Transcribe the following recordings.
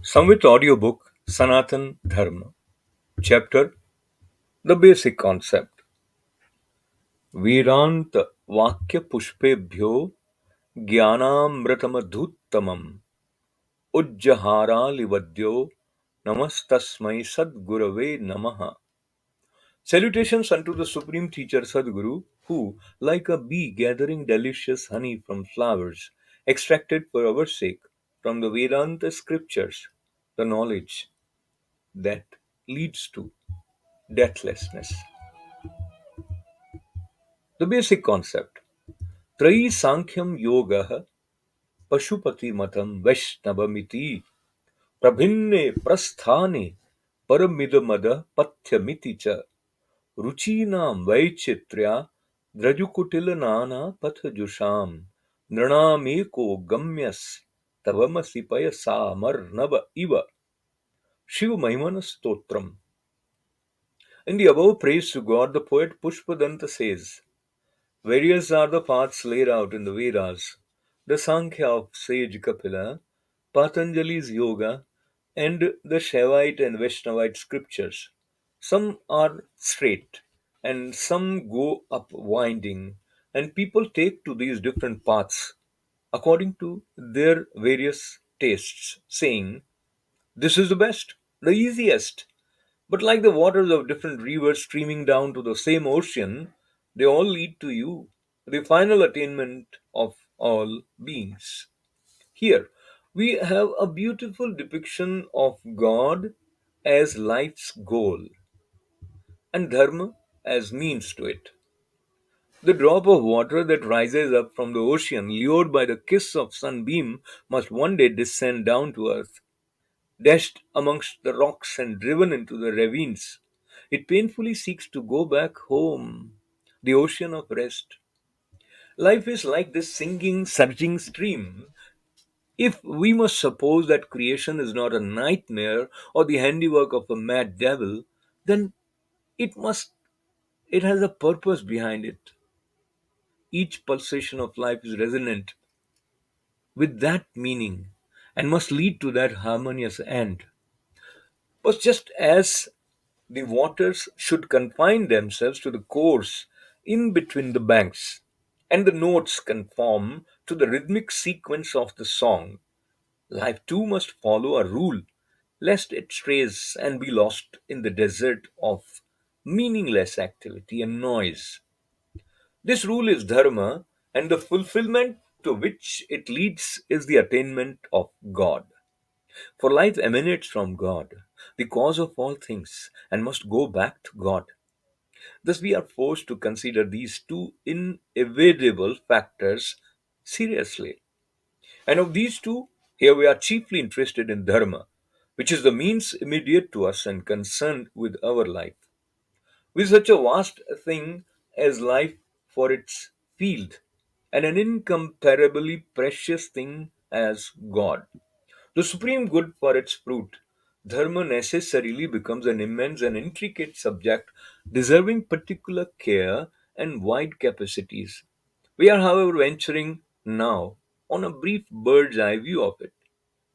Samvit audiobook Sanatan Dharma. Chapter The Basic Concept. Virant Vakya Pushpebhyo Jnanamritamadhuttamam Ujjahara Livadyo Namastasmai Sadgurave Namaha. Salutations unto the Supreme Teacher Sadguru, who, like a bee gathering delicious honey from flowers, extracted for our sake from the Vedanta scriptures the knowledge that leads to deathlessness. The basic concept. Trayi Sankhyam Yoga Pashupati Matam Vaishnavamiti Prabhinne Prasthane Paramidamada Pathyamiti cha Ruchinam Vaichitrya Drajukutilanana Pathajusham Nranameko Gamyas Tavamasi Payasa Marnava Iva Shiva Mahimana Stotram. In the above praise to God, the poet Pushpadanta says, various are the paths laid out in the Vedas, the Sankhya of sage Kapila, Patanjali's Yoga, and the Shaivite and Vaishnavite scriptures. Some are straight, and some go up winding, and people take to these different paths according to their various tastes, saying, this is the best, the easiest. But like the waters of different rivers streaming down to the same ocean, they all lead to you, the final attainment of all beings. Here, we have a beautiful depiction of God as life's goal and Dharma as means to it. The drop of water that rises up from the ocean, lured by the kiss of sunbeam, must one day descend down to earth. Dashed amongst the rocks and driven into the ravines, it painfully seeks to go back home, the ocean of rest. Life is like this singing, surging stream. If we must suppose that creation is not a nightmare or the handiwork of a mad devil, then it must it has a purpose behind it. Each pulsation of life is resonant with that meaning and must lead to that harmonious end. But just as the waters should confine themselves to the course in between the banks, and the notes conform to the rhythmic sequence of the song, life too must follow a rule, lest it strays and be lost in the desert of meaningless activity and noise. This rule is dharma, and the fulfillment to which it leads is the attainment of God. For life emanates from God, the cause of all things, and must go back to God. Thus, we are forced to consider these two inevitable factors seriously. And of these two, here we are chiefly interested in dharma, which is the means immediate to us and concerned with our life. With such a vast thing as life for its field, and an incomparably precious thing as God, the supreme good for its fruit, dharma necessarily becomes an immense and intricate subject deserving particular care and wide capacities. We are, however, venturing now on a brief bird's eye view of it,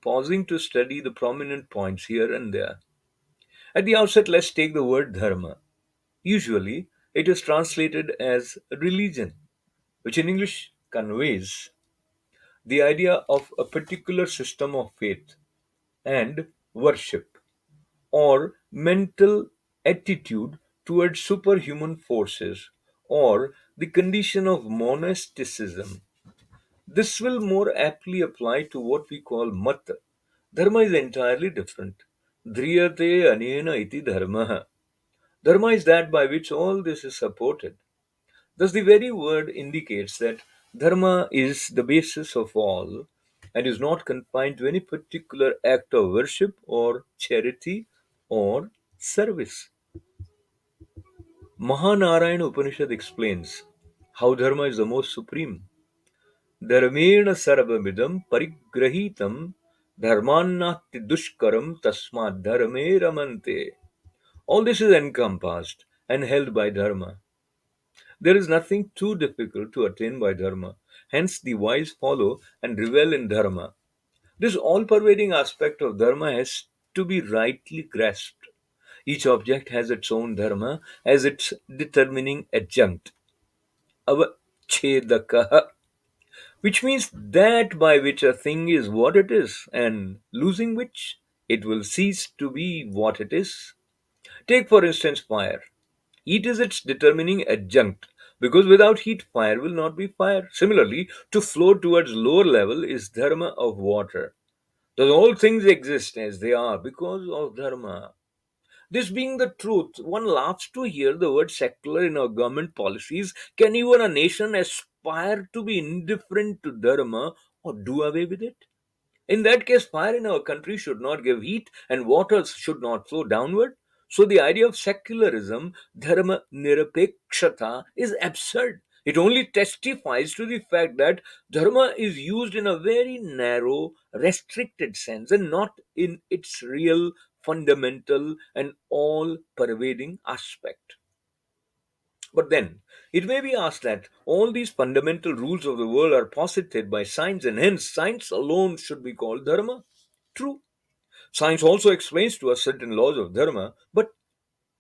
pausing to study the prominent points here and there. At the outset, let's take the word dharma. Usually, it is translated as religion, which in English conveys the idea of a particular system of faith and worship or mental attitude towards superhuman forces or the condition of monasticism. This will more aptly apply to what we call mata. Dharma is entirely different. Dhriyate anena iti dharma. Dharma is that by which all this is supported. Thus, the very word indicates that dharma is the basis of all and is not confined to any particular act of worship or charity or service. Mahanarayana Upanishad explains how dharma is the most supreme. Dharmena sarvamidam parigrahitam dharmannati dushkaram tasmad dharme ramante. All this is encompassed and held by dharma. There is nothing too difficult to attain by dharma. Hence, the wise follow and revel in dharma. This all pervading aspect of dharma has to be rightly grasped. Each object has its own dharma as its determining adjunct, avachedakaha, which means that by which a thing is what it is, and losing which it will cease to be what it is. Take, for instance, fire. Heat is its determining adjunct, because without heat, fire will not be fire. Similarly, to flow towards lower level is dharma of water. Thus, all things exist as they are because of dharma. This being the truth, one laughs to hear the word secular in our government policies. Can even a nation aspire to be indifferent to dharma or do away with it? In that case, fire in our country should not give heat and water should not flow downward. So the idea of secularism, dharma nirapekshata, is absurd. It only testifies to the fact that dharma is used in a very narrow, restricted sense and not in its real, fundamental, and all pervading aspect. But then, it may be asked that all these fundamental rules of the world are posited by science, and hence science alone should be called dharma. True. Science also explains to us certain laws of dharma, but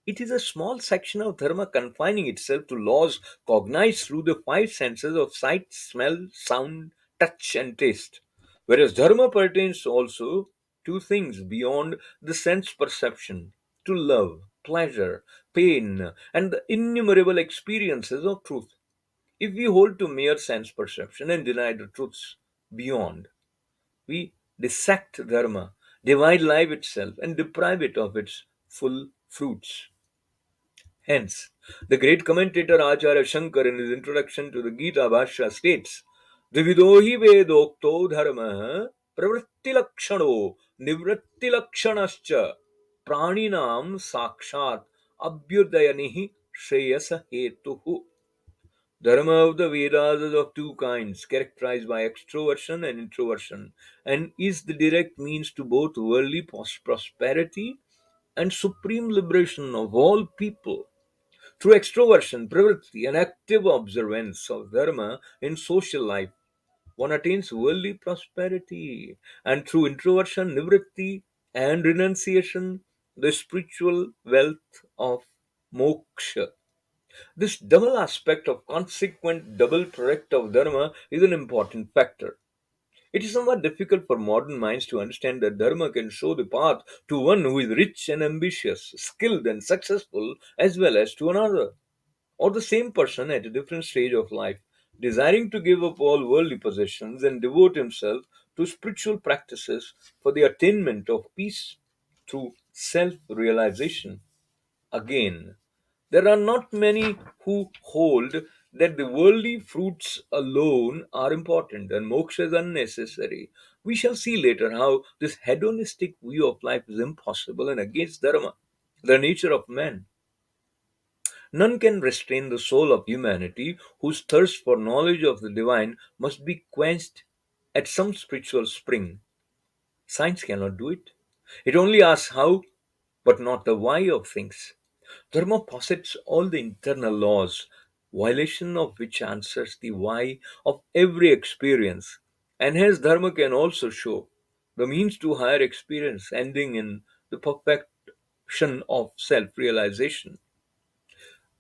it is a small section of dharma confining itself to laws cognized through the five senses of sight, smell, sound, touch, and taste. Whereas dharma pertains also to things beyond the sense perception, to love, pleasure, pain, and the innumerable experiences of truth. If we hold to mere sense perception and deny the truths beyond, we dissect dharma, divide life itself, and deprive it of its full fruits. Hence, the great commentator Acharya Shankar in his introduction to the Gita Bhashya states, Vividohi Vedokto Dharma Pravrittilakshano Nivrittilakshanascha Praninam Sakshat Abhyudayanihi Shreyasa Hetuhu. Dharma of the Vedas is of two kinds, characterized by extroversion and introversion, and is the direct means to both worldly prosperity and supreme liberation of all people. Through extroversion, pravritti, and active observance of dharma in social life, one attains worldly prosperity. And through introversion, nivritti, and renunciation, the spiritual wealth of moksha. This double aspect of consequent double product of dharma is an important factor. It is somewhat difficult for modern minds to understand that dharma can show the path to one who is rich and ambitious, skilled and successful, as well as to another, or the same person at a different stage of life, desiring to give up all worldly possessions and devote himself to spiritual practices for the attainment of peace through self realization. Again, there are not many who hold that the worldly fruits alone are important and moksha is unnecessary. We shall see later how this hedonistic view of life is impossible and against dharma, the nature of man. None can restrain the soul of humanity whose thirst for knowledge of the divine must be quenched at some spiritual spring. Science cannot do it. It only asks how, but not the why of things. Dharma posits all the internal laws, violation of which answers the why of every experience. And hence, Dharma can also show the means to higher experience, ending in the perfection of self realization.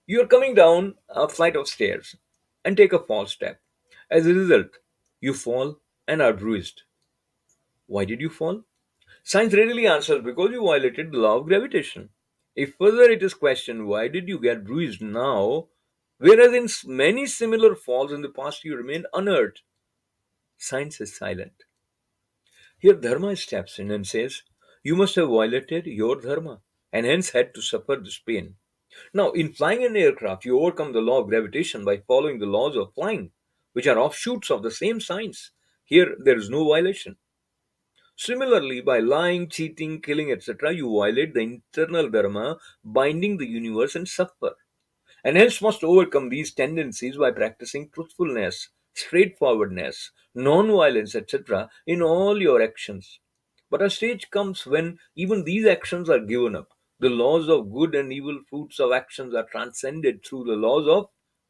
You are coming down a flight of stairs and take a false step. As a result, you fall and are bruised. Why did you fall? Science readily answers because you violated the law of gravitation. If further it is questioned, why did you get bruised now, whereas in many similar falls in the past you remained unhurt? Science is silent. Here, Dharma steps in and says, you must have violated your Dharma and hence had to suffer this pain. Now, in flying an aircraft, you overcome the law of gravitation by following the laws of flying, which are offshoots of the same science. Here, there is no violation. Similarly, by lying, cheating, killing, etc., you violate the internal dharma binding the universe and suffer. And hence must overcome these tendencies by practicing truthfulness, straightforwardness, non-violence, etc., in all your actions. But a stage comes when even these actions are given up. The laws of good and evil fruits of actions are transcended through the laws of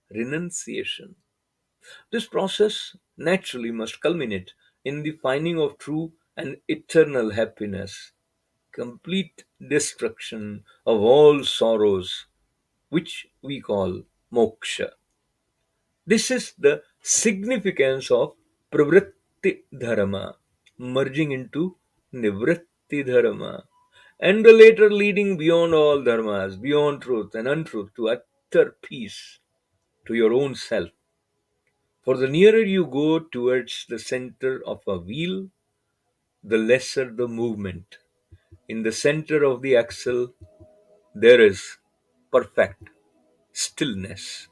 renunciation. This process naturally must culminate in the finding of true and eternal happiness, complete destruction of all sorrows, which we call moksha. This is the significance of pravritti dharma merging into nivritti dharma, and the later leading beyond all dharmas, beyond truth and untruth, to utter peace, to your own self. For the nearer you go towards the center of a wheel, the lesser the movement. In the center of the axle, there is perfect stillness.